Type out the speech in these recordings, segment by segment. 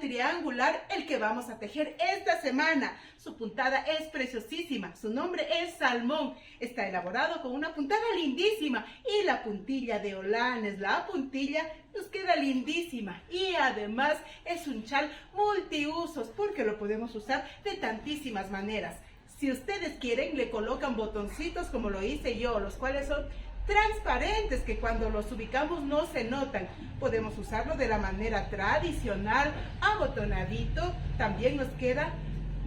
triangular el que vamos a tejer esta semana. Su puntada es preciosísima, su nombre es salmón. Está elaborado con una puntada lindísima y la puntilla de holanes, la puntilla nos queda lindísima. Y además es un chal multiusos porque lo podemos usar de tantísimas maneras. Si ustedes quieren, le colocan botoncitos como lo hice yo, los cuales son transparentes que cuando los ubicamos no se notan. Podemos usarlo de la manera tradicional, abotonadito. También nos queda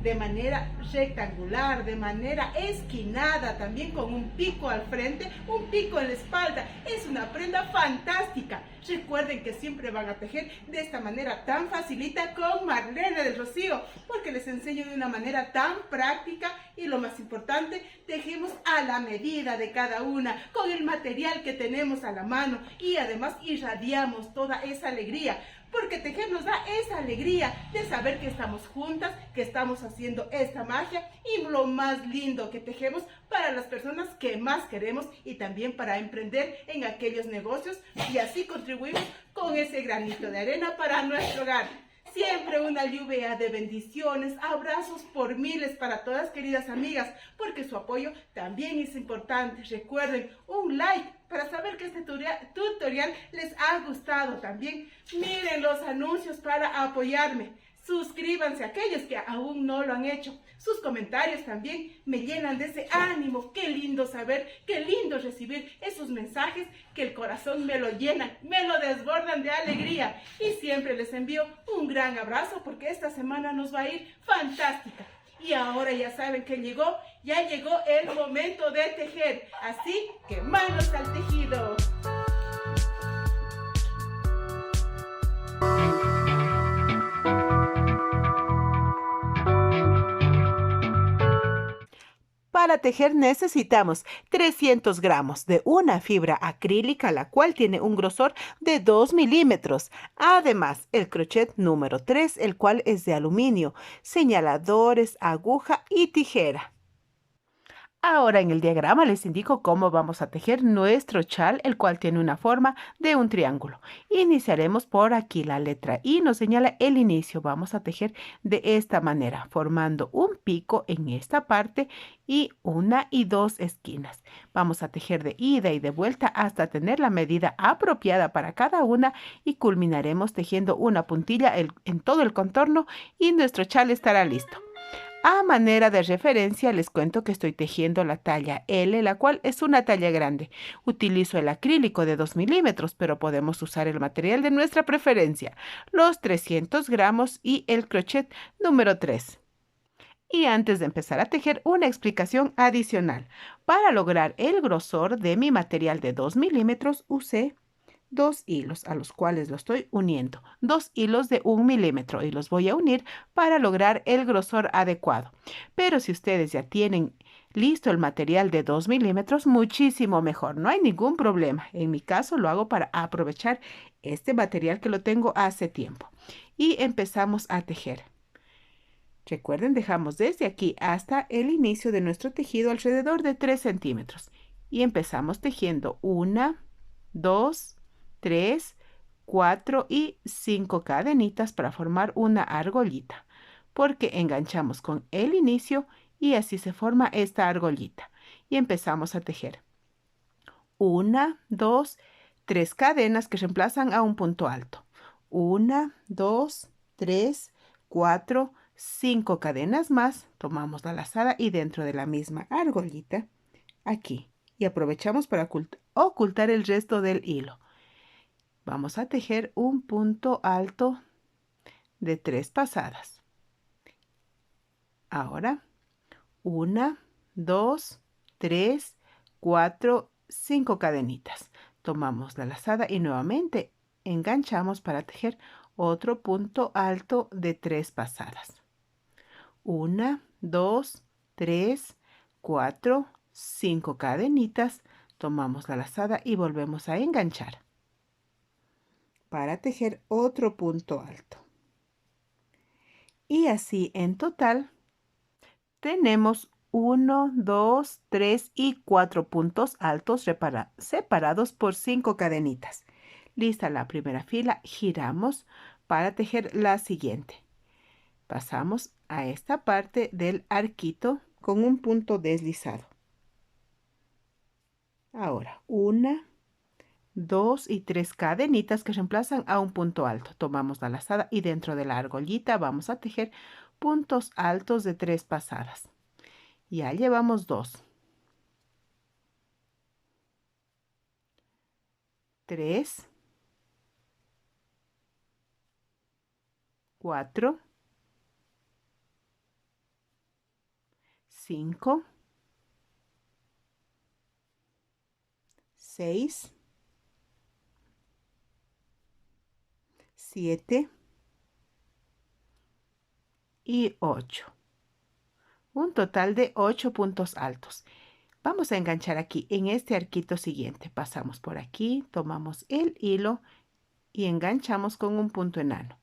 de manera rectangular, de manera esquinada, también con un pico al frente, un pico en la espalda. Es una prenda fantástica. Recuerden que siempre van a tejer de esta manera tan facilita con Marlene del Rocío, porque les enseño de una manera tan práctica y lo más importante, tejemos a la medida de cada una, con el material que tenemos a la mano y además irradiamos toda esa alegría. Porque tejer nos da esa alegría de saber que estamos juntas, que estamos haciendo esta magia y lo más lindo que tejemos para las personas que más queremos y también para emprender en aquellos negocios y así contribuimos con ese granito de arena para nuestro hogar. Siempre una lluvia de bendiciones, abrazos por miles para todas queridas amigas, porque su apoyo también es importante. Recuerden, un like para saber que este tutorial les ha gustado. También miren los anuncios para apoyarme. Suscríbanse a aquellos que aún no lo han hecho. Sus comentarios también me llenan de ese ánimo. Qué lindo saber, qué lindo recibir esos mensajes que el corazón me lo llenan, me lo desbordan de alegría. Y siempre les envío un gran abrazo porque esta semana nos va a ir fantástica. Y ahora ya saben que ya llegó el momento de tejer. Así que manos al tejido. Para tejer necesitamos 300 gramos de una fibra acrílica, la cual tiene un grosor de 2 milímetros. Además, el crochet número 3, el cual es de aluminio, señaladores, aguja y tijera. Ahora en el diagrama les indico cómo vamos a tejer nuestro chal, el cual tiene una forma de un triángulo. Iniciaremos por aquí, la letra I nos señala el inicio. Vamos a tejer de esta manera, formando un pico en esta parte y una y dos esquinas. Vamos a tejer de ida y de vuelta hasta tener la medida apropiada para cada una y culminaremos tejiendo una puntilla en todo el contorno y nuestro chal estará listo. A manera de referencia les cuento que estoy tejiendo la talla L, la cual es una talla grande. Utilizo el acrílico de 2 milímetros, pero podemos usar el material de nuestra preferencia, los 300 gramos y el crochet número 3. Y antes de empezar a tejer, una explicación adicional. Para lograr el grosor de mi material de 2 milímetros, usé 2 hilos a los cuales lo estoy uniendo, 2 hilos de 1 milímetro y los voy a unir para lograr el grosor adecuado. Pero si ustedes ya tienen listo el material de 2 milímetros, muchísimo mejor, no hay ningún problema. En mi caso lo hago para aprovechar este material que lo tengo hace tiempo. Y empezamos a tejer. Recuerden, dejamos desde aquí hasta el inicio de nuestro tejido alrededor de 3 centímetros. Y empezamos tejiendo 1, 2, 3, 4 y 5 cadenitas para formar una argollita, porque enganchamos con el inicio y así se forma esta argollita. Y empezamos a tejer 1, 2, 3 cadenas que reemplazan a un punto alto. 1, 2, 3, 4, 5 cadenas más. Tomamos la lazada y dentro de la misma argollita, aquí. Y aprovechamos para ocultar el resto del hilo. Vamos a tejer un punto alto de 3 pasadas. Ahora, 1, 2, 3, 4, 5 cadenitas. Tomamos la lazada y nuevamente enganchamos para tejer otro punto alto de 3 pasadas. 1, 2, 3, 4, 5 cadenitas. Tomamos la lazada y volvemos a enganchar para tejer otro punto alto. Y así en total tenemos 1, 2, 3 y 4 puntos altos separados por 5 cadenitas. Lista la primera fila, giramos para tejer la siguiente. Pasamos a esta parte del arquito con un punto deslizado. Ahora, 1, 2 y 3 cadenitas que reemplazan a un punto alto. Tomamos la lazada y dentro de la argollita vamos a tejer puntos altos de 3 pasadas. Ya llevamos 2, 3, 4, 5, 6, 7 y 8. Un total de 8 puntos altos. Vamos a enganchar aquí en este arquito siguiente. Pasamos por aquí, tomamos el hilo y enganchamos con un punto enano.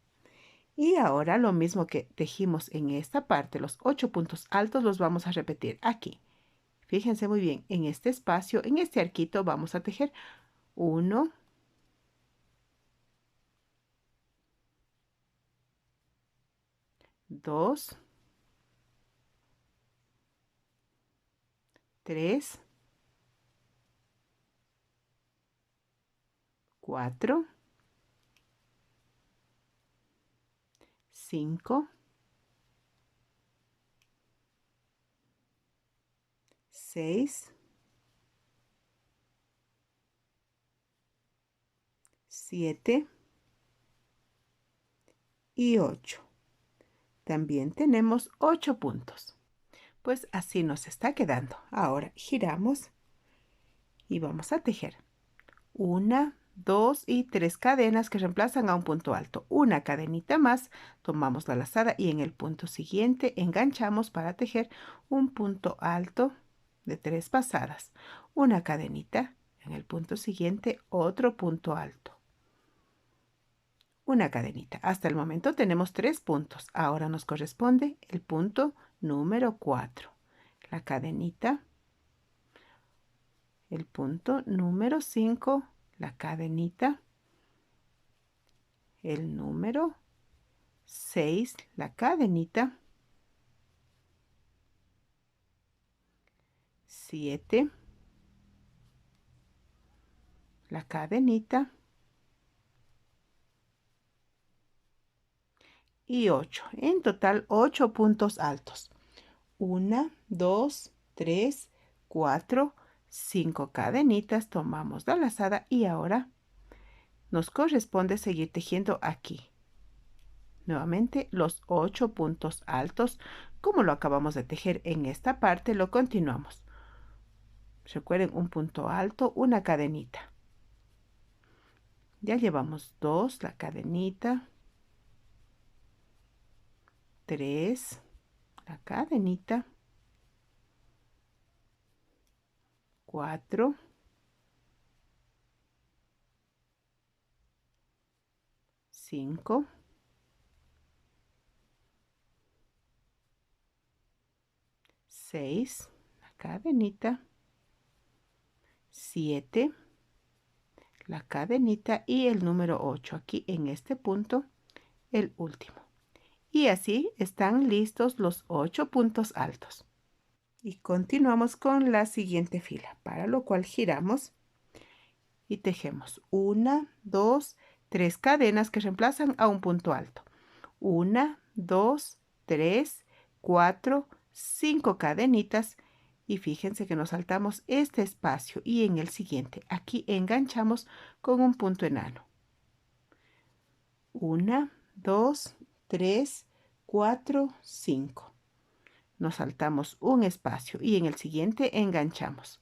Y ahora lo mismo que tejimos en esta parte, los 8 puntos altos los vamos a repetir aquí. Fíjense muy bien, en este espacio, en este arquito vamos a tejer 1, 2, 3, 4, 5, 6, 7 y 8. También tenemos 8 puntos. Pues así nos está quedando. Ahora giramos y vamos a tejer 1, 2 y 3 cadenas que reemplazan a un punto alto. Una cadenita más, tomamos la lazada y en el punto siguiente enganchamos para tejer un punto alto de 3 pasadas. Una cadenita, en el punto siguiente otro punto alto. Una cadenita. Hasta el momento tenemos 3 puntos. Ahora nos corresponde el punto número 4. La cadenita, el punto número 5, la cadenita, el número 6, la cadenita, 7, la cadenita y 8. En total 8 puntos altos. 1, 2, 3, 4, 5 cadenitas, tomamos la lazada y ahora nos corresponde seguir tejiendo aquí. Nuevamente los 8 puntos altos, como lo acabamos de tejer en esta parte, lo continuamos. Recuerden, un punto alto, una cadenita. Ya llevamos 2, la cadenita, 3, la cadenita, 4, 5, 6, la cadenita, 7, la cadenita y el número 8 aquí en este punto, el último. Y así están listos los 8 puntos altos. Y continuamos con la siguiente fila, para lo cual giramos y tejemos 1, 2, 3 cadenas que reemplazan a un punto alto. 1, 2, 3, 4, 5 cadenitas y fíjense que nos saltamos este espacio y en el siguiente aquí enganchamos con un punto enano. 1, 2, 3, 4, 5. Nos saltamos un espacio y en el siguiente enganchamos.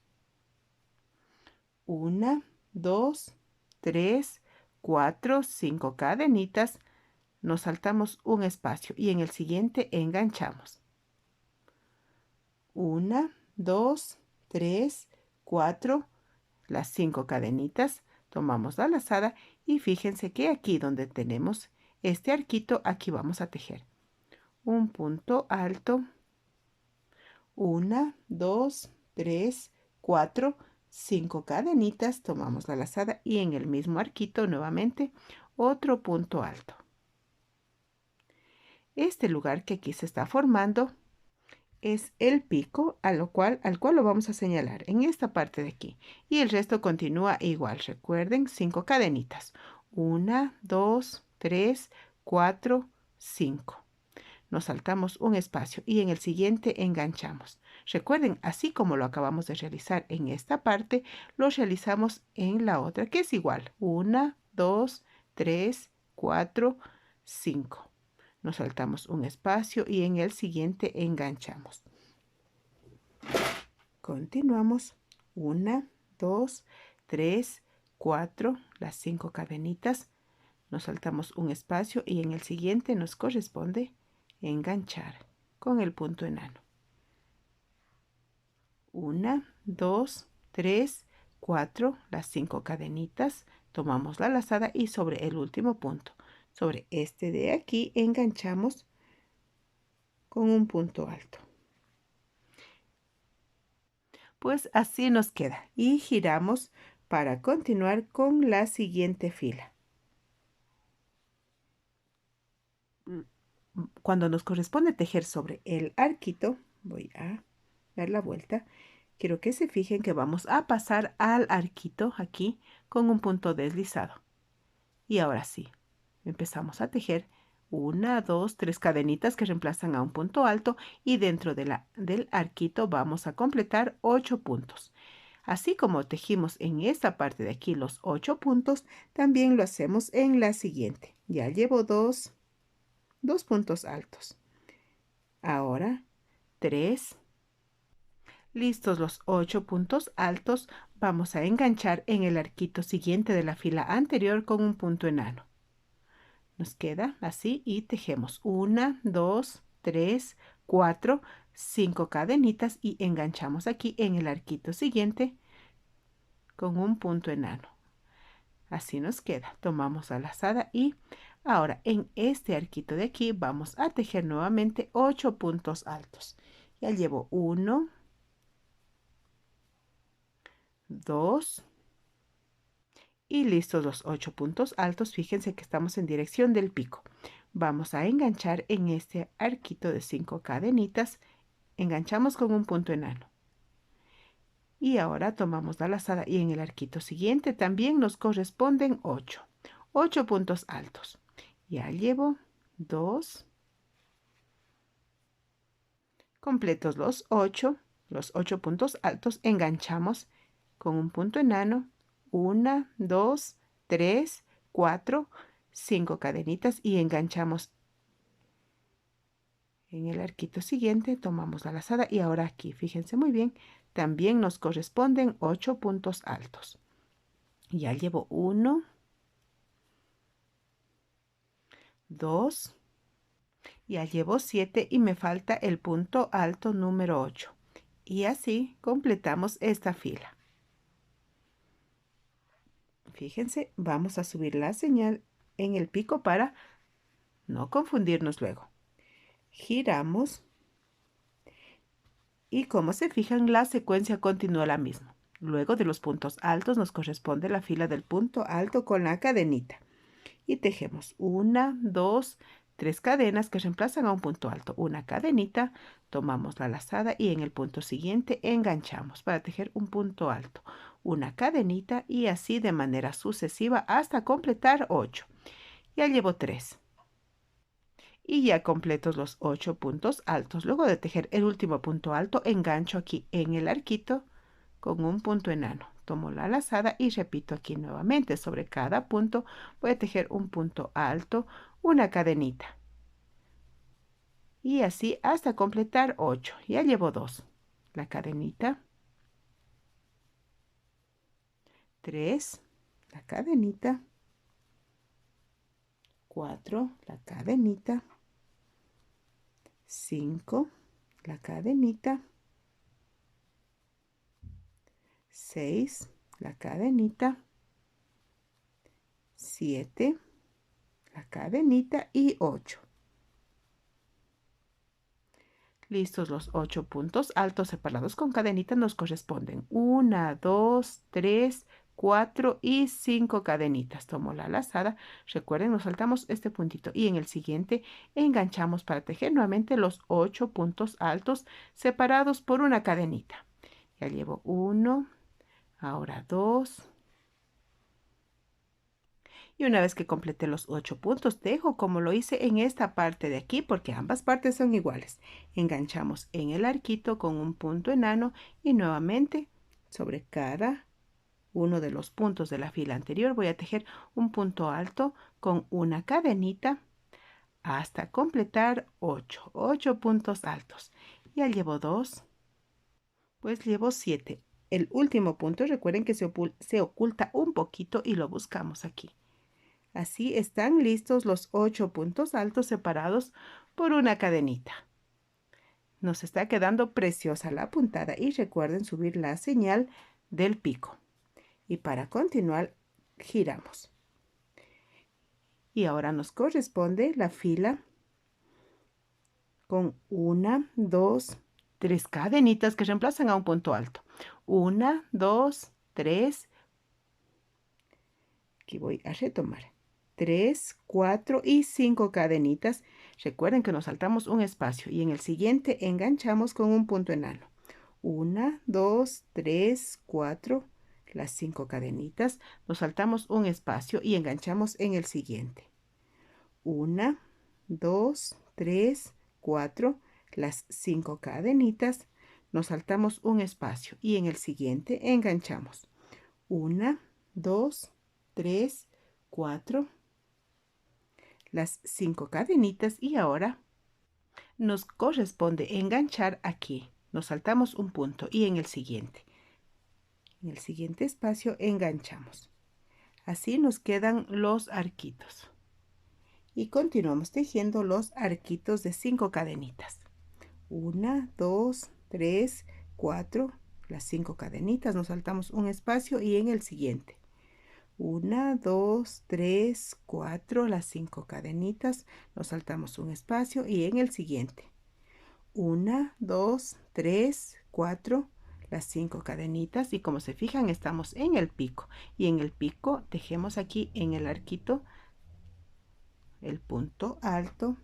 1, 2, 3, 4, 5 cadenitas. Nos saltamos un espacio y en el siguiente enganchamos. 1, 2, 3, 4, las 5 cadenitas. Tomamos la lazada y fíjense que aquí donde tenemos este arquito, aquí vamos a tejer un punto alto. 1, 2, 3, 4, 5 cadenitas, tomamos la lazada y en el mismo arquito nuevamente otro punto alto. Este lugar que aquí se está formando es el pico al cual lo vamos a señalar en esta parte de aquí. Y el resto continúa igual. Recuerden, 5 cadenitas. 1, 2, 3, 4, 5. Nos saltamos un espacio y en el siguiente enganchamos. Recuerden, así como lo acabamos de realizar en esta parte, lo realizamos en la otra, que es igual. 1, 2, 3, 4, 5. Nos saltamos un espacio y en el siguiente enganchamos. Continuamos. 1, 2, 3, 4, las 5 cadenitas. Nos saltamos un espacio y en el siguiente nos corresponde enganchar con el punto enano. 1, 2, 3, 4, las 5 cadenitas. Tomamos la lazada y sobre el último punto, sobre este de aquí, enganchamos con un punto alto. Pues así nos queda y giramos para continuar con la siguiente fila. Cuando nos corresponde tejer sobre el arquito, voy a dar la vuelta. Quiero que se fijen que vamos a pasar al arquito aquí con un punto deslizado. Y ahora sí, empezamos a tejer 1, 2, 3 cadenitas que reemplazan a un punto alto y dentro del arquito vamos a completar 8 puntos. Así como tejimos en esta parte de aquí los 8 puntos, también lo hacemos en la siguiente. Ya llevo dos puntos altos. Ahora 3. Listos los 8 puntos altos, vamos a enganchar en el arquito siguiente de la fila anterior con un punto enano. Nos queda así y tejemos 1, 2, 3, 4, 5 cadenitas y enganchamos aquí en el arquito siguiente con un punto enano. Así nos queda. Tomamos la lazada y ahora en este arquito de aquí vamos a tejer nuevamente 8 puntos altos. Ya llevo 1, 2 y listos los 8 puntos altos. Fíjense que estamos en dirección del pico. Vamos a enganchar en este arquito de 5 cadenitas. Enganchamos con un punto enano. Y ahora tomamos la lazada y en el arquito siguiente también nos corresponden 8 puntos altos. Ya llevo 2. Completos los 8 puntos altos, enganchamos con un punto enano. 1, 2, 3, 4, 5 cadenitas y enganchamos en el arquito siguiente. Tomamos la lazada y ahora aquí, fíjense muy bien, también nos corresponden 8 puntos altos. Ya llevo 1, 2, ya llevo 7 y me falta el punto alto número 8. Y así completamos esta fila. Fíjense, vamos a subir la señal en el pico para no confundirnos luego. Giramos y como se fijan, la secuencia continúa la misma. Luego de los puntos altos nos corresponde la fila del punto alto con la cadenita. Y tejemos 1, 2, 3 cadenas que reemplazan a un punto alto. Una cadenita, tomamos la lazada y en el punto siguiente enganchamos para tejer un punto alto. Una cadenita y así de manera sucesiva hasta completar 8. Ya llevo 3. Y ya completos los 8 puntos altos. Luego de tejer el último punto alto, engancho aquí en el arquito con un punto enano. Tomo la lazada y repito aquí nuevamente. Sobre cada punto voy a tejer un punto alto, una cadenita. Y así hasta completar 8. Ya llevo 2. La cadenita. 3. La cadenita. 4. La cadenita. 5. La cadenita. 6, la cadenita, 7, la cadenita y 8. Listos los 8 puntos altos separados con cadenita nos corresponden 1, 2, 3, 4 y 5 cadenitas. Tomo la lazada, recuerden, nos saltamos este puntito y en el siguiente enganchamos para tejer nuevamente los 8 puntos altos separados por una cadenita. Ya llevo 1, ahora 2. Y una vez que complete los 8 puntos, dejo como lo hice en esta parte de aquí porque ambas partes son iguales. Enganchamos en el arquito con un punto enano y nuevamente sobre cada uno de los puntos de la fila anterior voy a tejer un punto alto con una cadenita hasta completar 8 puntos altos. Ya llevo 2, pues llevo 7. El último punto, recuerden que se oculta un poquito y lo buscamos aquí. Así están listos los 8 puntos altos separados por una cadenita. Nos está quedando preciosa la puntada y recuerden subir la señal del pico. Y para continuar, giramos. Y ahora nos corresponde la fila con 1, 2, 3 cadenitas que reemplazan a un punto alto. 1, 2, 3. Aquí voy a retomar. 3, 4 y 5 cadenitas. Recuerden que nos saltamos un espacio y en el siguiente enganchamos con un punto enano. 1, 2, 3, 4, las 5 cadenitas. Nos saltamos un espacio y enganchamos en el siguiente. 1, 2, 3, 4, las 5 cadenitas. Nos saltamos un espacio y en el siguiente enganchamos. 1, 2, 3, 4, las 5 cadenitas y ahora nos corresponde enganchar aquí. Nos saltamos un punto y en el siguiente espacio enganchamos. Así nos quedan los arquitos. Y continuamos tejiendo los arquitos de 5 cadenitas. 1, 2, 3, 4, las 5 cadenitas. Nos saltamos un espacio y en el siguiente. 1, 2, 3, 4, las 5 cadenitas, nos saltamos un espacio y en el siguiente. 1, 2, 3, 4, las 5 cadenitas y como se fijan estamos en el pico y en el pico tejemos aquí en el arquito el punto alto.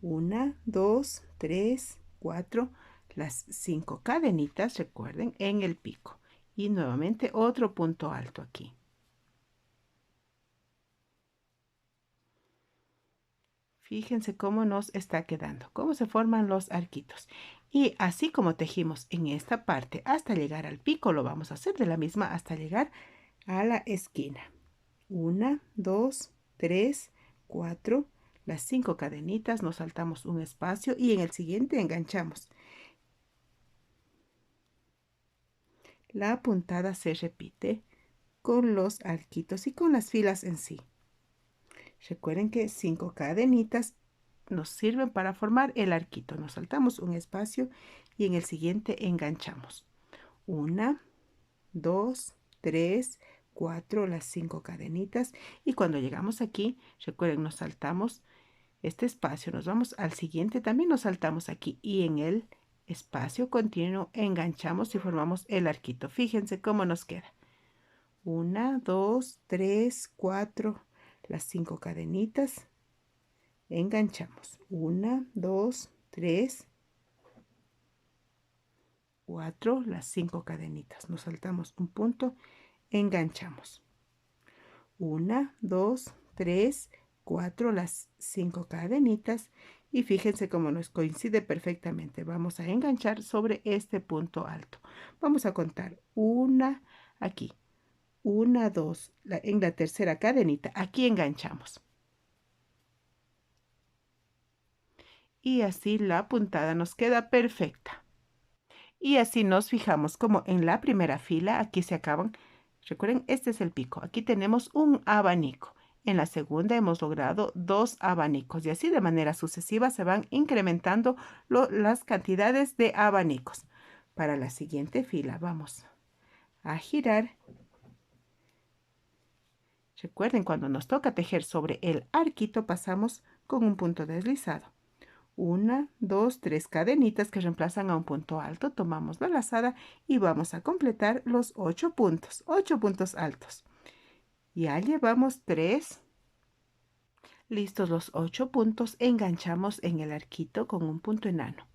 1, 2, 3, 4, las 5 cadenitas, recuerden, en el pico. Y nuevamente otro punto alto aquí. Fíjense cómo nos está quedando, cómo se forman los arquitos. Y así como tejimos en esta parte hasta llegar al pico, lo vamos a hacer de la misma hasta llegar a la esquina. 1, 2, 3, 4, las 5 cadenitas, nos saltamos un espacio y en el siguiente enganchamos. La puntada se repite con los arquitos y con las filas en sí. Recuerden que 5 cadenitas nos sirven para formar el arquito. Nos saltamos un espacio y en el siguiente enganchamos. 1, 2, 3, 4, las 5 cadenitas. Y cuando llegamos aquí, recuerden, nos saltamos este espacio, nos vamos al siguiente, también nos saltamos aquí y en el espacio continuo enganchamos y formamos el arquito. Fíjense cómo nos queda. 1, 2, 3, 4, las 5 cadenitas, enganchamos. 1, 2, 3, 4, las 5 cadenitas. Nos saltamos un punto, enganchamos. 1, 2, 3, 4, las 5 cadenitas. Y fíjense cómo nos coincide perfectamente. Vamos a enganchar sobre este punto alto. Vamos a contar una aquí. 1, 2, en la tercera cadenita, aquí enganchamos. Y así la puntada nos queda perfecta. Y así nos fijamos como en la primera fila, aquí se acaban. Recuerden, este es el pico. Aquí tenemos un abanico. En la segunda hemos logrado 2 abanicos y así de manera sucesiva se van incrementando las cantidades de abanicos. Para la siguiente fila vamos a girar. Recuerden, cuando nos toca tejer sobre el arquito, pasamos con un punto deslizado. 1, 2, 3 cadenitas que reemplazan a un punto alto. Tomamos la lazada y vamos a completar los 8 puntos altos. Ya llevamos 3. Listos los 8 puntos, enganchamos en el arquito con un punto enano.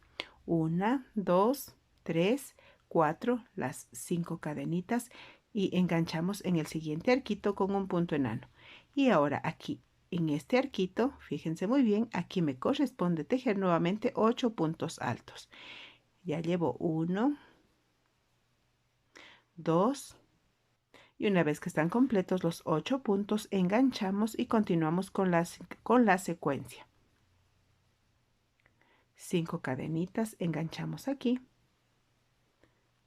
1, 2, 3, 4, las 5 cadenitas y enganchamos en el siguiente arquito con un punto enano. Y ahora aquí en este arquito, fíjense muy bien, aquí me corresponde tejer nuevamente 8 puntos altos. Ya llevo 1, 2, y una vez que están completos los 8 puntos, enganchamos y continuamos con la secuencia. 5 cadenitas, enganchamos aquí.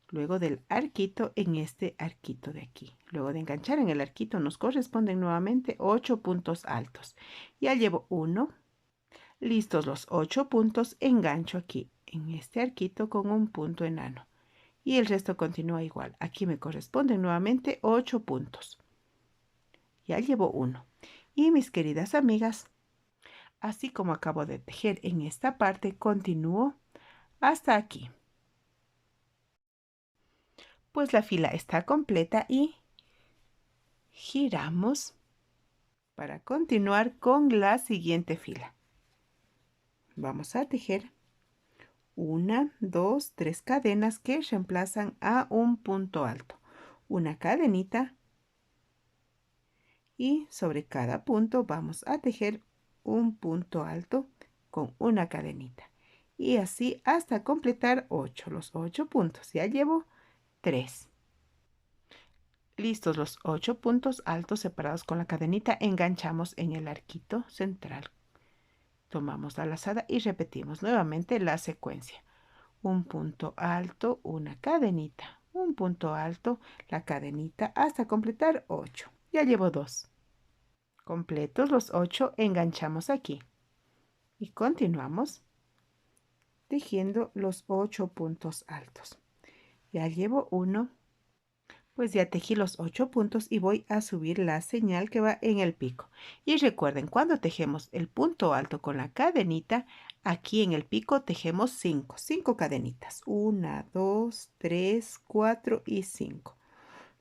Luego del arquito en este arquito de aquí. Luego de enganchar en el arquito nos corresponden nuevamente 8 puntos altos. Ya llevo 1. Listos los 8 puntos, engancho aquí en este arquito con un punto enano. Y el resto continúa igual. Aquí me corresponden nuevamente 8 puntos. Ya llevo 1. Y mis queridas amigas, así como acabo de tejer en esta parte, continúo hasta aquí. Pues la fila está completa y giramos para continuar con la siguiente fila. Vamos a tejer 1, 2, 3 cadenas que reemplazan a un punto alto. Una cadenita y sobre cada punto vamos a tejer un punto alto con una cadenita. Y así hasta completar 8, los 8 puntos. Ya llevo 3. Listos los 8 puntos altos separados con la cadenita, enganchamos en el arquito central. Tomamos la lazada y repetimos nuevamente la secuencia. Un punto alto, una cadenita, un punto alto, la cadenita hasta completar 8. Ya llevo 2. Completos los 8, enganchamos aquí y continuamos tejiendo los 8 puntos altos. Ya llevo 1. Pues ya tejí los 8 puntos y voy a subir la señal que va en el pico. Y recuerden, cuando tejemos el punto alto con la cadenita, aquí en el pico tejemos 5 cadenitas. 1, 2, 3, 4 y 5.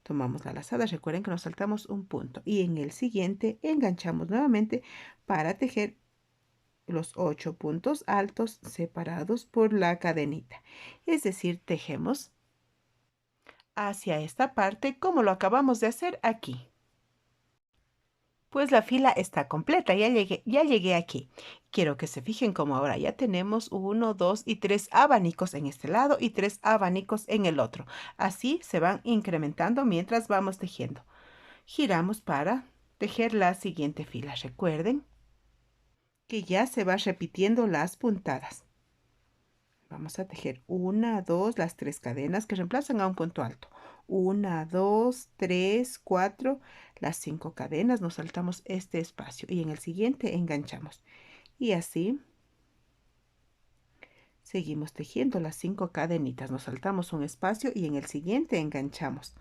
Tomamos la lazada, recuerden que nos saltamos un punto. Y en el siguiente enganchamos nuevamente para tejer los 8 puntos altos separados por la cadenita. Es decir, tejemos hacia esta parte como lo acabamos de hacer aquí. Pues la fila está completa, ya llegué aquí. Quiero que se fijen como ahora ya tenemos 1, 2 y 3 abanicos en este lado y 3 abanicos en el otro. Así se van incrementando mientras vamos tejiendo. Giramos para tejer la siguiente fila. Recuerden que ya se va repitiendo las puntadas. Vamos a tejer 1, 2, las 3 cadenas que reemplazan a un punto alto. 1, 2, 3, 4, las 5 cadenas, nos saltamos este espacio y en el siguiente enganchamos. Y así seguimos tejiendo las 5 cadenitas, nos saltamos un espacio y en el siguiente enganchamos.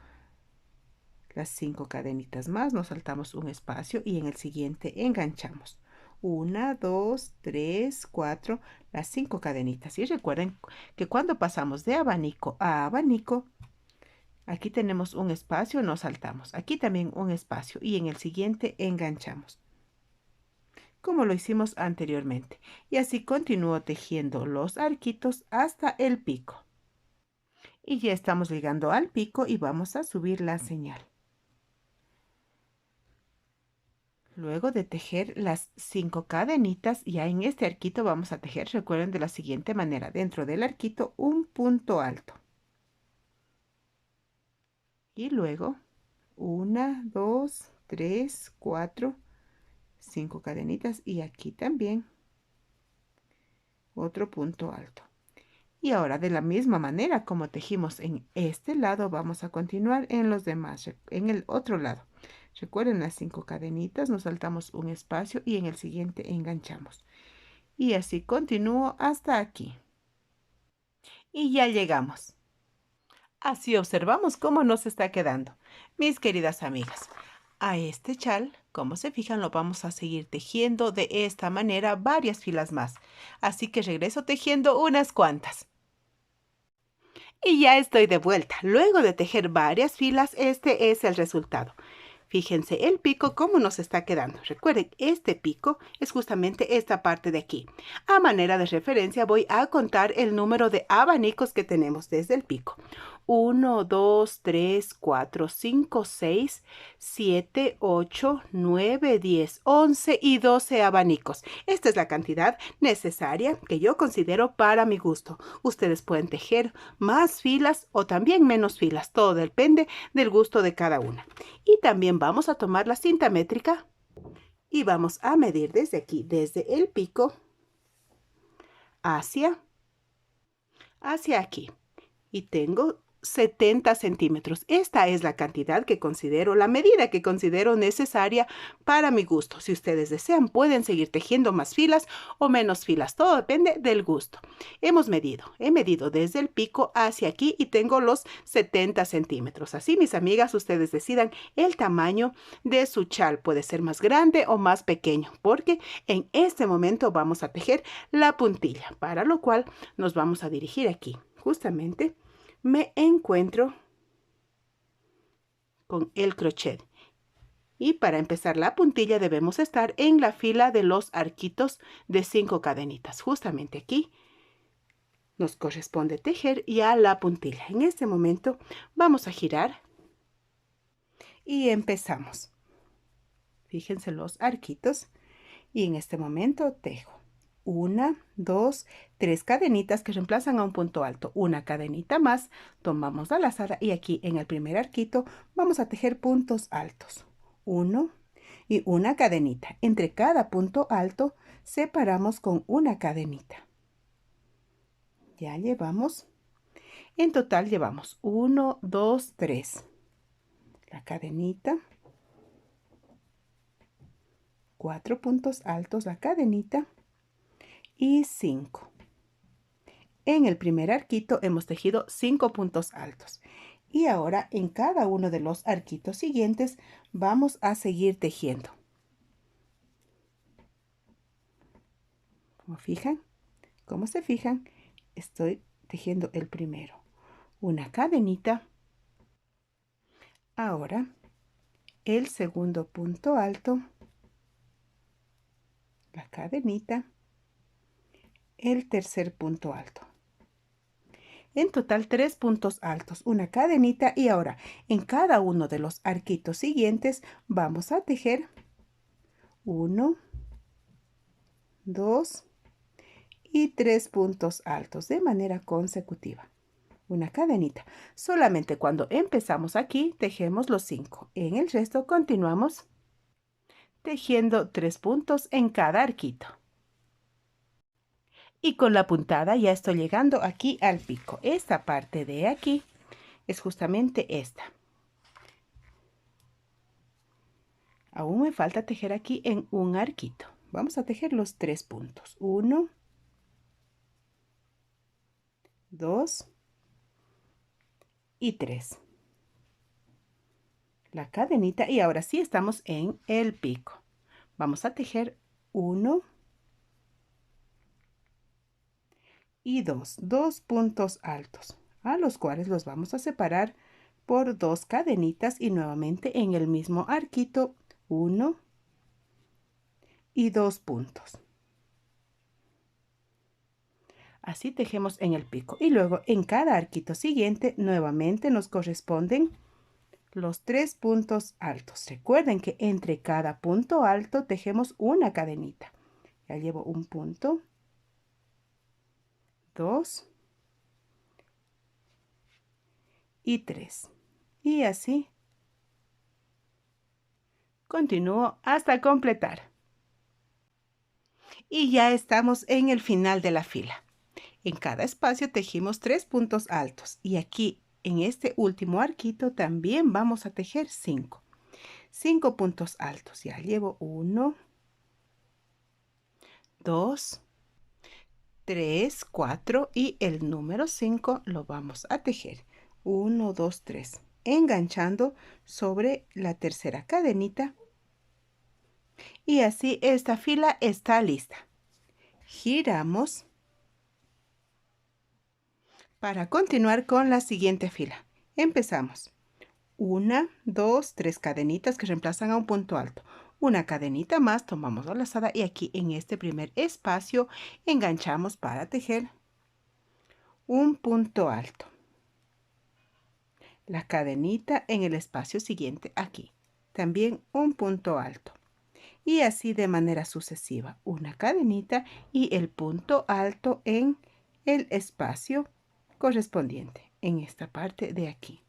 Las 5 cadenitas más, nos saltamos un espacio y en el siguiente enganchamos. 1, 2, 3, 4, las 5 cadenitas. Y recuerden que cuando pasamos de abanico a abanico, aquí tenemos un espacio, nos saltamos. Aquí también un espacio y en el siguiente enganchamos. Como lo hicimos anteriormente. Y así continúo tejiendo los arquitos hasta el pico. Y ya estamos llegando al pico y vamos a subir la señal. Luego de tejer las 5 cadenitas, ya en este arquito vamos a tejer, recuerden, de la siguiente manera. Dentro del arquito un punto alto. Y luego 1, 2, 3, 4, 5 cadenitas y aquí también otro punto alto. Y ahora de la misma manera como tejimos en este lado, vamos a continuar en los demás, en el otro lado. Recuerden las 5 cadenitas, nos saltamos un espacio y en el siguiente enganchamos. Y así continúo hasta aquí. Y ya llegamos. Así observamos cómo nos está quedando. Mis queridas amigas, a este chal Como se fijan, lo vamos a seguir tejiendo de esta manera varias filas más. Así que regreso tejiendo unas cuantas. Y ya estoy de vuelta. Luego de tejer varias filas, este es el resultado. Fíjense el pico cómo nos está quedando. Recuerden, este pico es justamente esta parte de aquí. A manera de referencia voy a contar el número de abanicos que tenemos desde el pico. 1, 2, 3, 4, 5, 6, 7, 8, 9, 10, 11 y 12 abanicos. Esta es la cantidad necesaria que yo considero para mi gusto. Ustedes pueden tejer más filas o también menos filas. Todo depende del gusto de cada una. Y también vamos a tomar la cinta métrica y vamos a medir desde aquí, desde el pico hacia aquí. Y tengo 70 centímetros. Esta es la cantidad que considero, la medida que considero necesaria para mi gusto. Si ustedes desean, pueden seguir tejiendo más filas o menos filas. Todo depende del gusto. He medido desde el pico hacia aquí y tengo los 70 centímetros. Así, mis amigas, ustedes decidan el tamaño de su chal. Puede ser más grande o más pequeño, porque en este momento vamos a tejer la puntilla, para lo cual nos vamos a dirigir aquí. Justamente me encuentro con el crochet. Y para empezar la puntilla debemos estar en la fila de los arquitos de 5 cadenitas. Justamente aquí nos corresponde tejer ya la puntilla. En este momento vamos a girar y empezamos. Fíjense los arquitos y en este momento tejo. 1, 2, 3 cadenitas que reemplazan a un punto alto. Una cadenita más, tomamos la lazada y aquí en el primer arquito vamos a tejer puntos altos. 1 y una cadenita. Entre cada punto alto separamos con una cadenita. Ya llevamos, en total llevamos 1, 2, 3. La cadenita. 4 puntos altos, la cadenita. Y 5. En el primer arquito hemos tejido 5 puntos altos. Y ahora en cada uno de los arquitos siguientes vamos a seguir tejiendo. Como se fijan, estoy tejiendo el primero. Una cadenita. Ahora el segundo punto alto. La cadenita. El tercer punto alto. En total 3 puntos altos, una cadenita y ahora en cada uno de los arquitos siguientes vamos a tejer 1, 2 y 3 puntos altos de manera consecutiva. Una cadenita. Solamente cuando empezamos aquí tejemos los 5. En el resto continuamos tejiendo 3 puntos en cada arquito. Y con la puntada ya estoy llegando aquí al pico. Esta parte de aquí es justamente esta. Aún me falta tejer aquí en un arquito. Vamos a tejer los 3 puntos. 1, 2 y 3. La cadenita y ahora sí estamos en el pico. Vamos a tejer 1 y 2 puntos altos, a los cuales los vamos a separar por 2 cadenitas y nuevamente en el mismo arquito 1 y 2 puntos. Así tejemos en el pico y luego en cada arquito siguiente nuevamente nos corresponden los 3 puntos altos. Recuerden que entre cada punto alto tejemos una cadenita. Ya llevo un punto, 2 y 3. Y así continúo hasta completar. Y ya estamos en el final de la fila. En cada espacio tejimos 3 puntos altos y aquí en este último arquito también vamos a tejer 5. 5 puntos altos. Ya llevo 1, 2, 3, 4 y el número 5 lo vamos a tejer. 1, 2, 3. Enganchando sobre la tercera cadenita Y así esta fila está lista. Giramos para continuar con la siguiente fila. Empezamos. 1, 2, 3 cadenitas que reemplazan a un punto alto. Una cadenita más, tomamos la lazada y aquí en este primer espacio enganchamos para tejer un punto alto. La cadenita en el espacio siguiente aquí. También un punto alto. Y así de manera sucesiva. Una cadenita y el punto alto en el espacio correspondiente. En esta parte de aquí.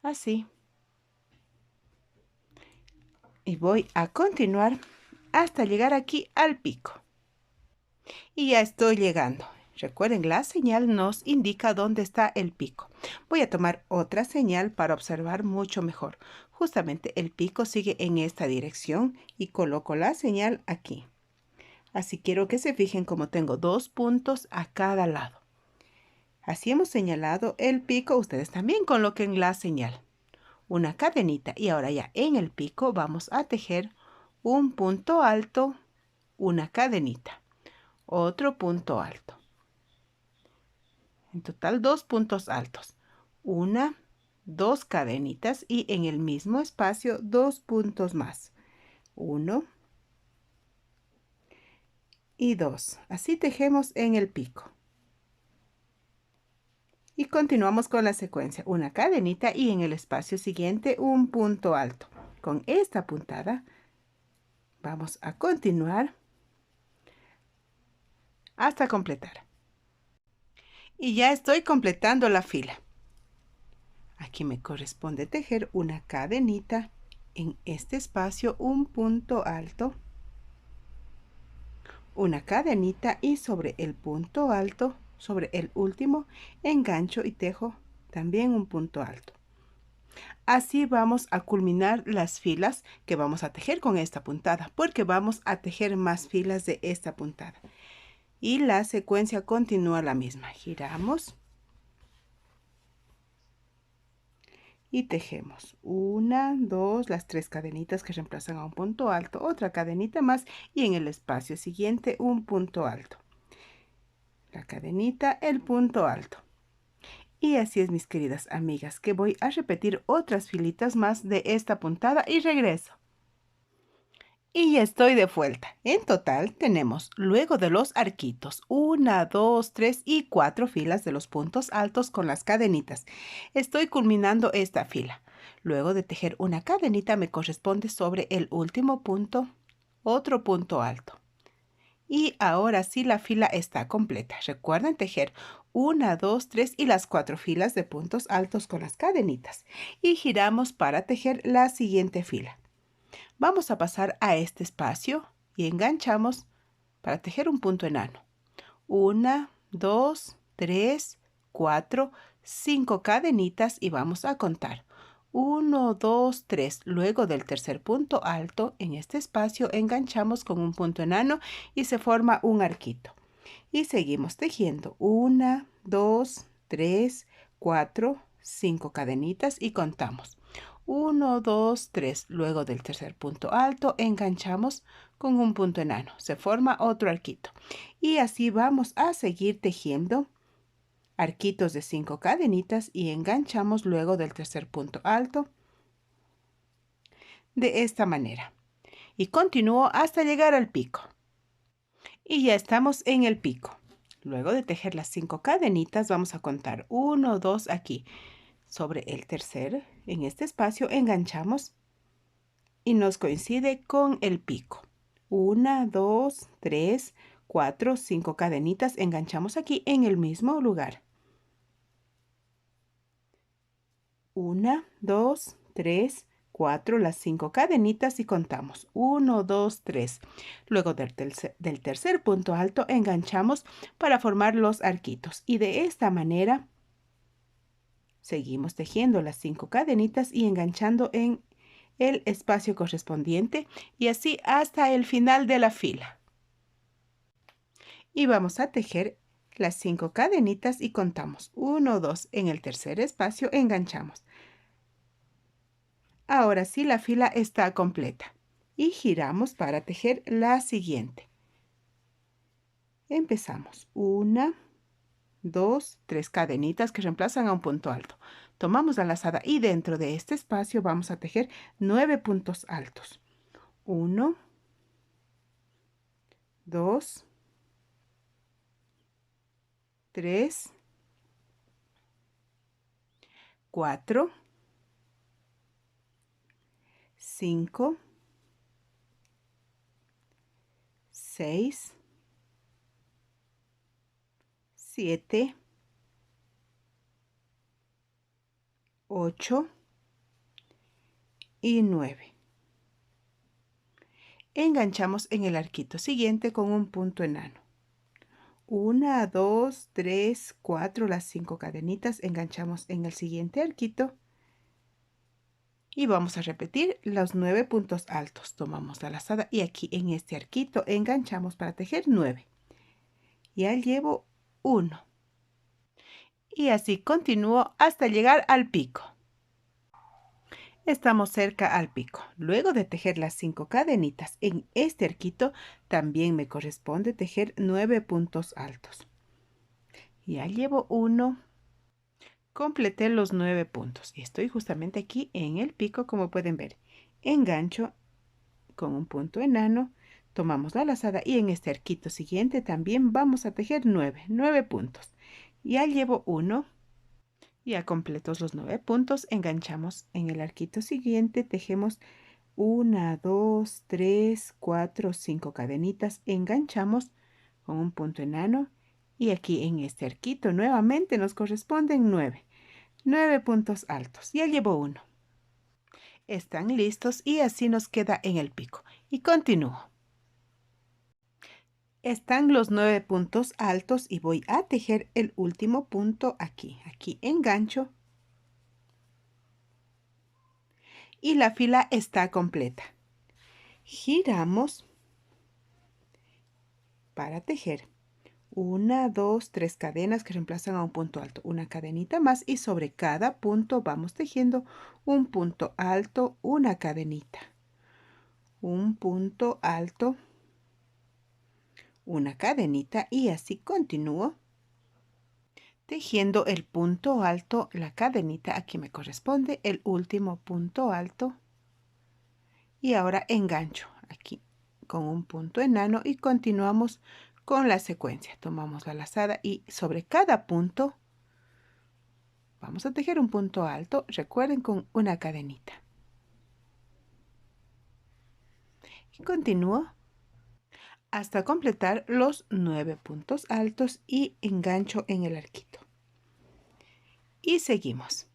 Así. Y voy a continuar hasta llegar aquí al pico. Y ya estoy llegando. Recuerden, la señal nos indica dónde está el pico. Voy a tomar otra señal para observar mucho mejor. Justamente el pico sigue en esta dirección y coloco la señal aquí. Así quiero que se fijen como tengo 2 puntos a cada lado. Así hemos señalado el pico. Ustedes también coloquen la señal. Una cadenita y ahora ya en el pico vamos a tejer un punto alto, una cadenita, otro punto alto. En total 2 puntos altos, una, 2 cadenitas y en el mismo espacio 2 puntos más, 1 y 2. Así tejemos en el pico. Y continuamos con la secuencia, una cadenita y en el espacio siguiente un punto alto. Con esta puntada vamos a continuar hasta completar. Y ya estoy completando la fila. Aquí me corresponde tejer una cadenita en este espacio, un punto alto, una cadenita y sobre el punto alto, sobre el último, engancho y tejo también un punto alto. Así vamos a culminar las filas que vamos a tejer con esta puntada, porque vamos a tejer más filas de esta puntada. Y la secuencia continúa la misma. Giramos y tejemos una, 2, las 3 cadenitas que reemplazan a un punto alto, otra cadenita más y en el espacio siguiente un punto alto. La cadenita, el punto alto. Y así es, mis queridas amigas, que voy a repetir otras filitas más de esta puntada y regreso. Y ya estoy de vuelta. En total tenemos, luego de los arquitos, 1, 2, 3 y 4 filas de los puntos altos con las cadenitas. Estoy culminando esta fila. Luego de tejer una cadenita me corresponde sobre el último punto, otro punto alto. Y ahora sí la fila está completa. Recuerden tejer 1, 2, 3 y las 4 filas de puntos altos con las cadenitas. Y giramos para tejer la siguiente fila. Vamos a pasar a este espacio y enganchamos para tejer un punto enano. 1, 2, 3, 4, 5 cadenitas y vamos a contar. 1, 2, 3. Luego del tercer punto alto, en este espacio enganchamos con un punto enano y se forma un arquito. Y seguimos tejiendo. 1, 2, 3, 4, 5 cadenitas y contamos. 1, 2, 3. Luego del tercer punto alto enganchamos con un punto enano. Se forma otro arquito. Y así vamos a seguir tejiendo arquitos de 5 cadenitas y enganchamos luego del tercer punto alto de esta manera. Y continúo hasta llegar al pico. Y ya estamos en el pico. Luego de tejer las 5 cadenitas vamos a contar 1, 2 aquí. Sobre el tercer, en este espacio, enganchamos y nos coincide con el pico. 1, 2, 3, 4, 5 cadenitas, enganchamos aquí en el mismo lugar. 1, 2, 3, 4, las 5 cadenitas y contamos. 1, 2, 3. Luego del tercer punto alto enganchamos para formar los arquitos. Y de esta manera seguimos tejiendo las 5 cadenitas y enganchando en el espacio correspondiente y así hasta el final de la fila. Y vamos a tejer las 5 cadenitas y contamos 1, 2. En el tercer espacio enganchamos. Ahora sí, la fila está completa. Y giramos para tejer la siguiente. Empezamos. 1, 2, 3 cadenitas que reemplazan a un punto alto. Tomamos la lazada y dentro de este espacio vamos a tejer 9 puntos altos. 1, 2, 3, 4, 5, 6, 7, 8 y 9. Enganchamos en el arquito siguiente con un punto enano. 1, 2, 3, 4, las 5 cadenitas, enganchamos en el siguiente arquito y vamos a repetir los 9 puntos altos. Tomamos la lazada y aquí en este arquito enganchamos para tejer 9. Ya llevo 1 y así continúo hasta llegar al pico. Estamos cerca al pico. Luego de tejer las 5 cadenitas en este arquito, también me corresponde tejer 9 puntos altos. Ya llevo 1. Completé los 9 puntos y estoy justamente aquí en el pico, como pueden ver. Engancho con un punto enano, tomamos la lazada y en este arquito siguiente también vamos a tejer 9 puntos. Ya llevo 1. Ya completos los 9 puntos, enganchamos en el arquito siguiente, tejemos 1, 2, 3, 4, 5 cadenitas, enganchamos con un punto enano y aquí en este arquito nuevamente nos corresponden 9 puntos altos. Ya llevo 1. Están listos y así nos queda en el pico. Y continúo. Están los 9 puntos altos y voy a tejer el último punto aquí. Aquí engancho y la fila está completa. Giramos para tejer 1, 2, 3 cadenas que reemplazan a un punto alto, una cadenita más y sobre cada punto vamos tejiendo un punto alto, una cadenita, un punto alto, una cadenita y así continúo tejiendo el punto alto, la cadenita aquí me corresponde, el último punto alto y ahora engancho aquí con un punto enano y continuamos con la secuencia. Tomamos la lazada y sobre cada punto vamos a tejer un punto alto, recuerden, con una cadenita. Y continúo hasta completar los 9 puntos altos y engancho en el arquito. Y seguimos.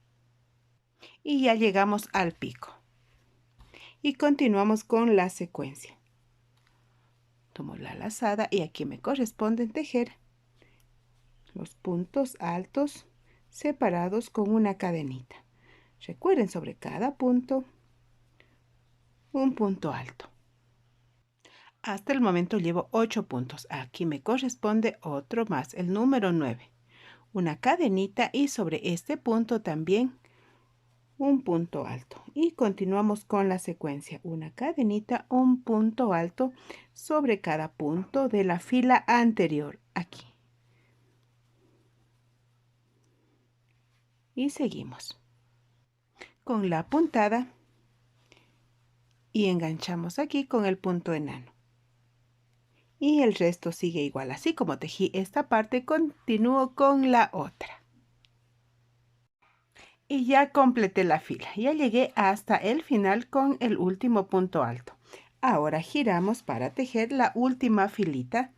Y ya llegamos al pico. Y continuamos con la secuencia. Tomo la lazada y aquí me corresponde tejer los puntos altos separados con una cadenita. Recuerden, sobre cada punto un punto alto. Hasta el momento llevo 8 puntos. Aquí me corresponde otro más, el número 9. Una cadenita y sobre este punto también un punto alto. Y continuamos con la secuencia. Una cadenita, un punto alto sobre cada punto de la fila anterior. Aquí. Y seguimos con la puntada y enganchamos aquí con el punto enano. Y el resto sigue igual. Así como tejí esta parte, continúo con la otra. Y ya completé la fila. Ya llegué hasta el final con el último punto alto. Ahora giramos para tejer la última filita.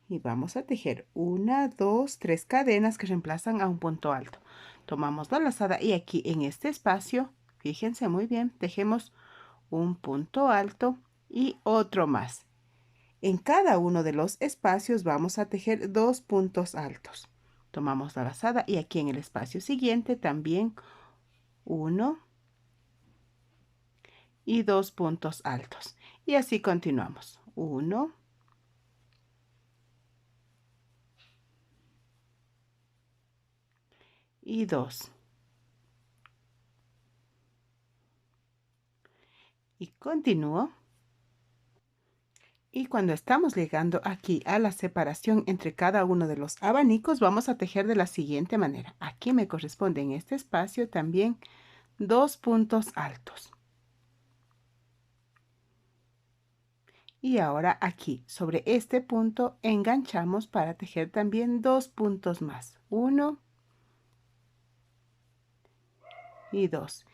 Y vamos a tejer 1, 2, 3 cadenas que reemplazan a un punto alto. Tomamos la lazada y aquí en este espacio, fíjense muy bien, tejemos un punto alto y otro más. En cada uno de los espacios vamos a tejer 2 puntos altos. Tomamos la lazada y aquí en el espacio siguiente también 1 y 2 puntos altos. Y así continuamos. 1 y 2. Y continúo. Y cuando estamos llegando aquí a la separación entre cada uno de los abanicos, vamos a tejer de la siguiente manera. Aquí me corresponde en este espacio también 2 puntos altos. Y ahora aquí, sobre este punto, enganchamos para tejer también 2 puntos más. 1 y 2.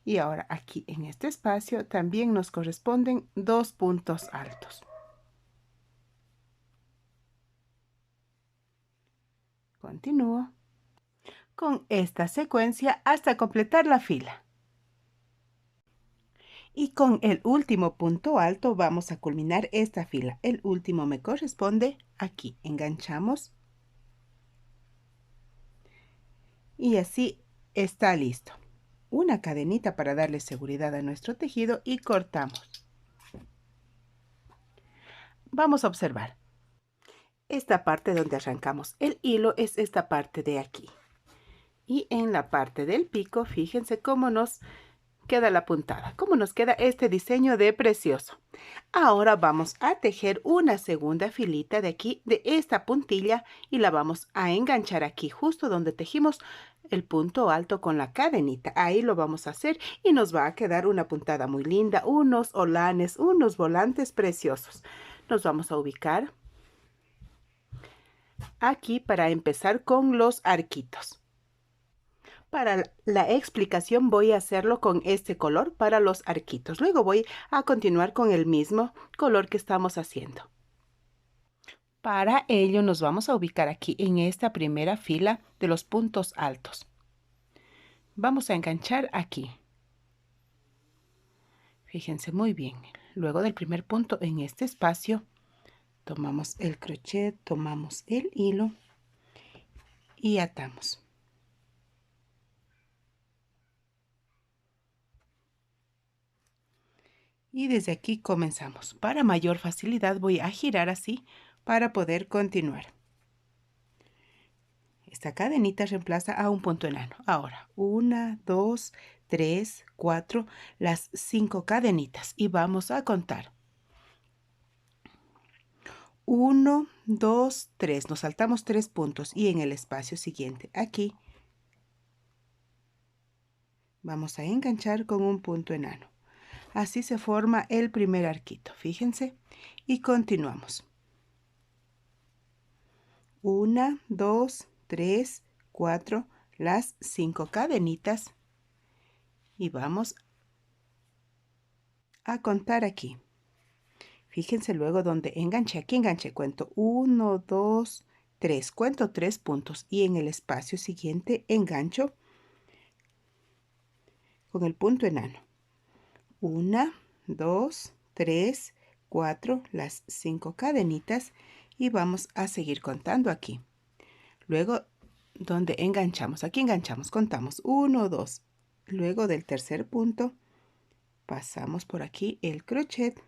Y ahora aquí en este espacio también nos corresponden 2 puntos altos. Continúo con esta secuencia hasta completar la fila. Y con el último punto alto vamos a culminar esta fila. El último me corresponde aquí. Enganchamos. Y así está listo. Una cadenita para darle seguridad a nuestro tejido y cortamos. Vamos a observar. Esta parte donde arrancamos el hilo es esta parte de aquí. Y en la parte del pico, fíjense cómo nos queda la puntada, cómo nos queda este diseño de precioso. Ahora vamos a tejer una segunda filita de aquí, de esta puntilla, y la vamos a enganchar aquí, justo donde tejimos el punto alto con la cadenita. Ahí lo vamos a hacer y nos va a quedar una puntada muy linda, unos holanes, unos volantes preciosos. Nos vamos a ubicar aquí para empezar con los arquitos. Para la explicación voy a hacerlo con este color para los arquitos. Luego voy a continuar con el mismo color que estamos haciendo. Para ello nos vamos a ubicar aquí en esta primera fila de los puntos altos. Vamos a enganchar aquí. Fíjense muy bien. Luego del primer punto en este espacio, tomamos el crochet, tomamos el hilo y atamos. Y desde aquí comenzamos. Para mayor facilidad voy a girar así para poder continuar. Esta cadenita reemplaza a un punto enano. Ahora, 1, 2, 3, 4, las 5 cadenitas. Y vamos a contar. 1, 2, 3. Nos saltamos 3 puntos. Y en el espacio siguiente, aquí, vamos a enganchar con un punto enano. Así se forma el primer arquito. Fíjense. Y continuamos. 1, 2, 3, 4, las 5 cadenitas y vamos a contar aquí. Fíjense luego donde enganché, aquí enganché, cuento 1, 2, 3, cuento 3 puntos y en el espacio siguiente engancho con el punto enano. 1, 2, 3, 4, las 5 cadenitas y vamos a seguir contando aquí. Luego donde enganchamos, aquí enganchamos, contamos 1, 2. Luego del tercer punto pasamos por aquí el crochet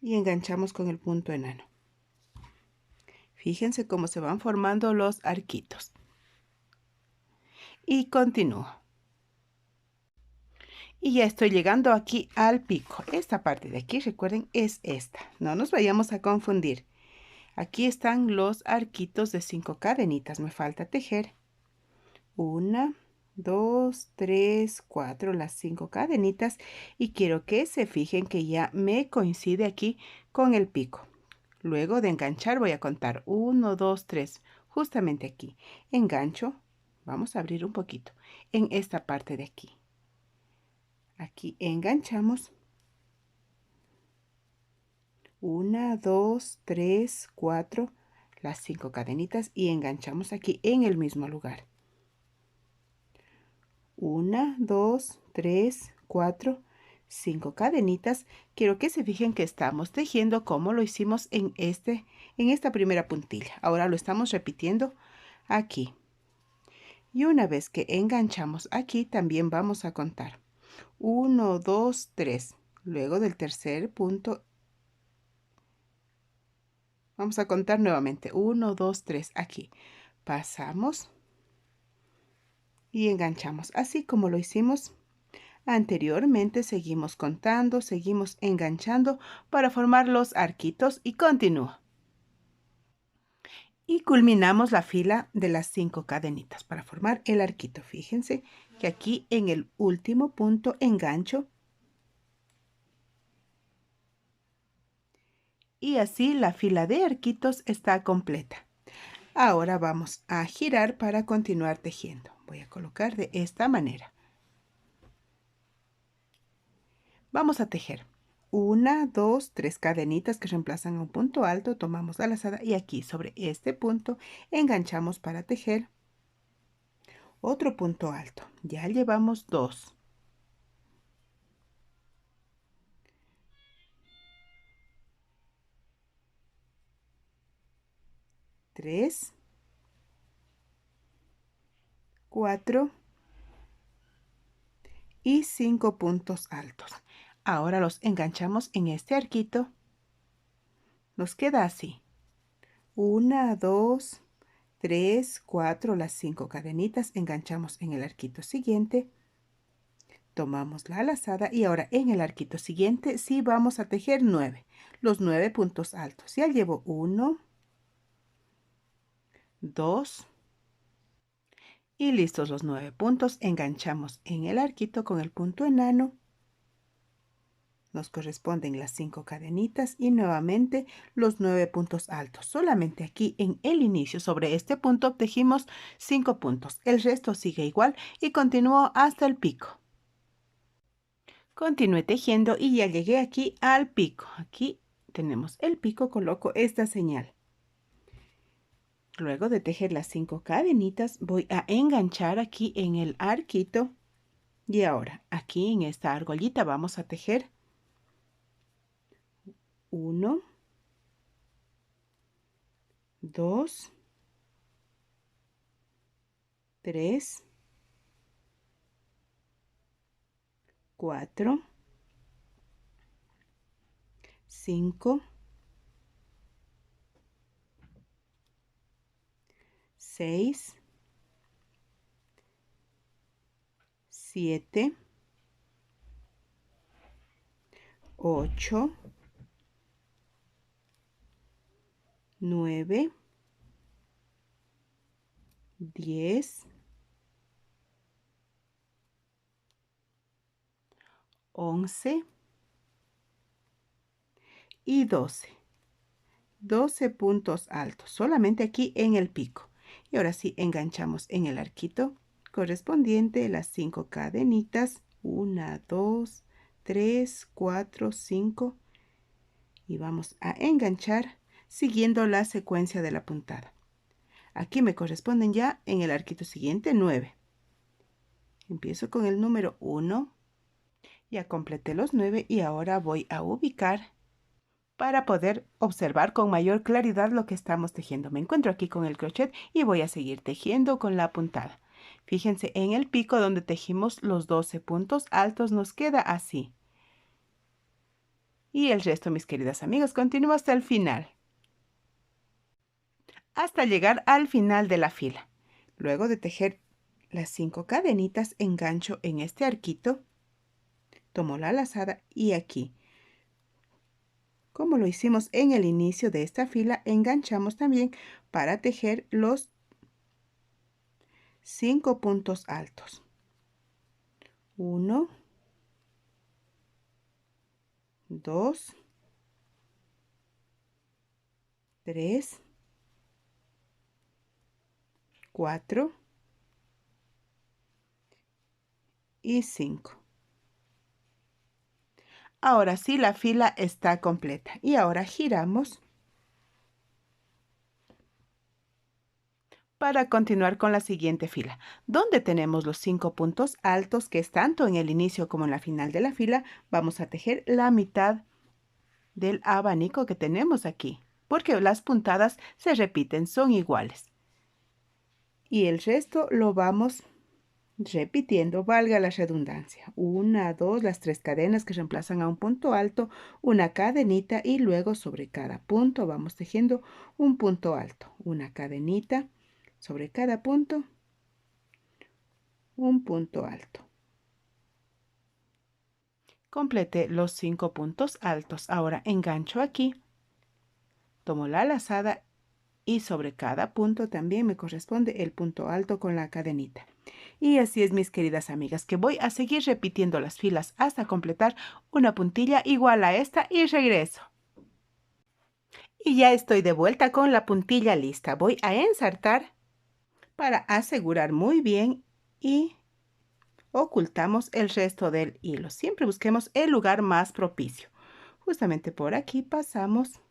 y enganchamos con el punto enano. Fíjense cómo se van formando los arquitos. Y continúo. Y ya estoy llegando aquí al pico. Esta parte de aquí, recuerden, es esta. No nos vayamos a confundir. Aquí están los arquitos de 5 cadenitas. Me falta tejer 1, 2, 3, 4, las 5 cadenitas. Y quiero que se fijen que ya me coincide aquí con el pico. Luego de enganchar voy a contar 1, 2, 3. Justamente aquí. Engancho. Vamos a abrir un poquito. En esta parte de aquí. Aquí enganchamos. 1, 2, 3, 4, las 5 cadenitas y enganchamos aquí en el mismo lugar. 1, 2, 3, 4, 5 cadenitas. Quiero que se fijen que estamos tejiendo como lo hicimos en esta primera puntilla. Ahora lo estamos repitiendo aquí. Y una vez que enganchamos aquí, también vamos a contar. 1, 2, 3. Luego del tercer punto, vamos a contar nuevamente. 1, 2, 3. Aquí. Pasamos y enganchamos, así como lo hicimos Anteriormente seguimos contando, seguimos enganchando para formar los arquitos y continúo. Y culminamos la fila de las 5 cadenitas para formar el arquito. Fíjense que aquí en el último punto engancho. Y así la fila de arquitos está completa. Ahora vamos a girar para continuar tejiendo. Voy a colocar de esta manera. Vamos a tejer 1, 2, 3 cadenitas que reemplazan a un punto alto. Tomamos la lazada y aquí sobre este punto enganchamos para tejer otro punto alto. Ya llevamos 2. 3, 4 y 5 puntos altos. Ahora los enganchamos en este arquito. Nos queda así. 1, 2, 3, 4, las 5 cadenitas. Enganchamos en el arquito siguiente. Tomamos la lazada y ahora en el arquito siguiente sí vamos a tejer 9. Los 9 puntos altos. Ya llevo 1, 2 y listos los 9 puntos. Enganchamos en el arquito con el punto enano. Nos corresponden las 5 cadenitas y nuevamente los 9 puntos altos. Solamente aquí en el inicio sobre este punto tejimos 5 puntos. El resto sigue igual y continúo hasta el pico. Continué tejiendo y ya llegué aquí al pico. Aquí tenemos el pico, coloco esta señal. Luego de tejer las 5 cadenitas voy a enganchar aquí en el arquito. Y ahora aquí en esta argollita vamos a tejer 1, 2, 3, 4, 5, 6, 7, 8, 9, 10, 11 y 12. 12 puntos altos, solamente aquí en el pico. Y ahora sí enganchamos en el arquito correspondiente las 5 cadenitas. 1, 2, 3, 4, 5. Y vamos a enganchar siguiendo la secuencia de la puntada. Aquí me corresponden ya en el arquito siguiente 9. Empiezo con el número 1. Ya completé los 9 y ahora voy a ubicar para poder observar con mayor claridad lo que estamos tejiendo. Me encuentro aquí con el crochet y voy a seguir tejiendo con la puntada. Fíjense en el pico donde tejimos los 12 puntos altos nos queda así. Y el resto, mis queridas amigas, continúo hasta el final. Hasta llegar al final de la fila. Luego de tejer las 5 cadenitas, engancho en este arquito, tomo la lazada y aquí, como lo hicimos en el inicio de esta fila, enganchamos también para tejer los 5 puntos altos. 1, 2, 3, 4 y 5. Ahora sí, la fila está completa y ahora giramos para continuar con la siguiente fila, donde tenemos los 5 puntos altos que es tanto en el inicio como en la final de la fila. Vamos a tejer la mitad del abanico que tenemos aquí, porque las puntadas se repiten, son iguales. Y el resto lo vamos repitiendo, valga la redundancia. 1, 2, las 3 cadenas que reemplazan a un punto alto, una cadenita y luego sobre cada punto vamos tejiendo un punto alto, una cadenita sobre cada punto, un punto alto. Completé los 5 puntos altos. Ahora engancho aquí, tomo la lazada y sobre cada punto también me corresponde el punto alto con la cadenita. Y así es, mis queridas amigas, que voy a seguir repitiendo las filas hasta completar una puntilla igual a esta y regreso. Y ya estoy de vuelta con la puntilla lista. Voy a ensartar para asegurar muy bien y ocultamos el resto del hilo. Siempre busquemos el lugar más propicio. Justamente por aquí pasamos.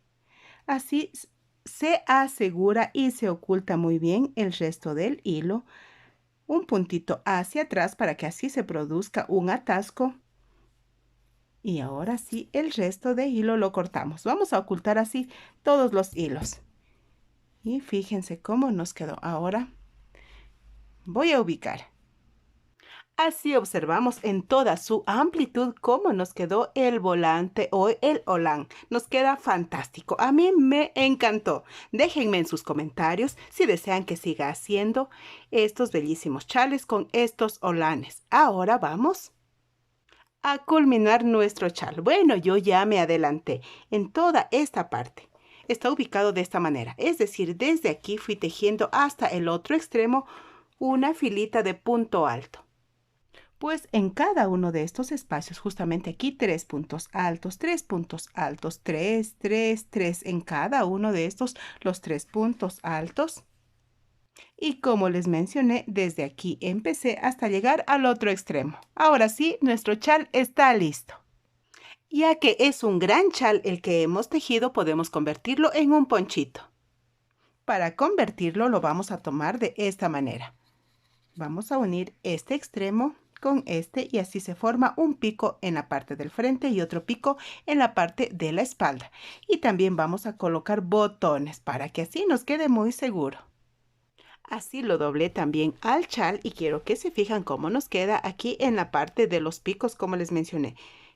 Así se asegura y se oculta muy bien el resto del hilo. Un puntito hacia atrás para que así se produzca un atasco. Y ahora sí, el resto de hilo lo cortamos. Vamos a ocultar así todos los hilos. Y fíjense cómo nos quedó. Ahora voy a ubicar. Así observamos en toda su amplitud cómo nos quedó el volante o el holán. Nos queda fantástico. A mí me encantó. Déjenme en sus comentarios si desean que siga haciendo estos bellísimos chales con estos holanes. Ahora vamos a culminar nuestro chal. Bueno, yo ya me adelanté en toda esta parte. Está ubicado de esta manera. Es decir, desde aquí fui tejiendo hasta el otro extremo una filita de punto alto. Pues en cada uno de estos espacios, justamente aquí 3 puntos altos, 3 puntos altos, 3, 3, 3 en cada uno de estos, los 3 puntos altos. Y como les mencioné, desde aquí empecé hasta llegar al otro extremo. Ahora sí, nuestro chal está listo. Ya que es un gran chal el que hemos tejido, podemos convertirlo en un ponchito. Para convertirlo lo vamos a tomar de esta manera. Vamos a unir este extremo con este y así se forma un pico en la parte del frente y otro pico en la parte de la espalda. Y también vamos a colocar botones para que así nos quede muy seguro. Así lo doblé también al chal y quiero que se fijan cómo nos queda aquí en la parte de los picos, como les mencioné.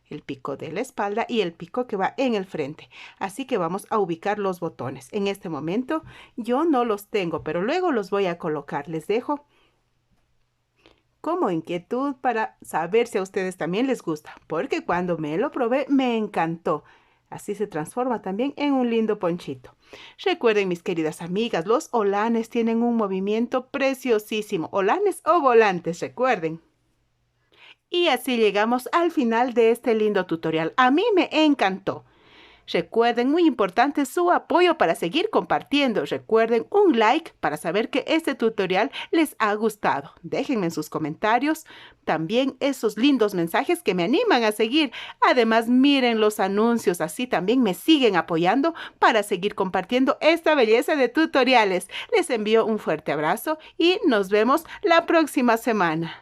El pico de la espalda y el pico que va en el frente. Así que vamos a ubicar los botones. En este momento yo no los tengo, pero luego los voy a colocar. Les dejo como inquietud para saber si a ustedes también les gusta, porque cuando me lo probé me encantó. Así se transforma también en un lindo ponchito. Recuerden, mis queridas amigas, los holanes tienen un movimiento preciosísimo. Holanes o volantes, recuerden. Y así llegamos al final de este lindo tutorial. A mí me encantó. Recuerden, muy importante, su apoyo para seguir compartiendo. Recuerden un like para saber que este tutorial les ha gustado. Déjenme en sus comentarios también esos lindos mensajes que me animan a seguir. Además, miren los anuncios, así también me siguen apoyando para seguir compartiendo esta belleza de tutoriales. Les envío un fuerte abrazo y nos vemos la próxima semana.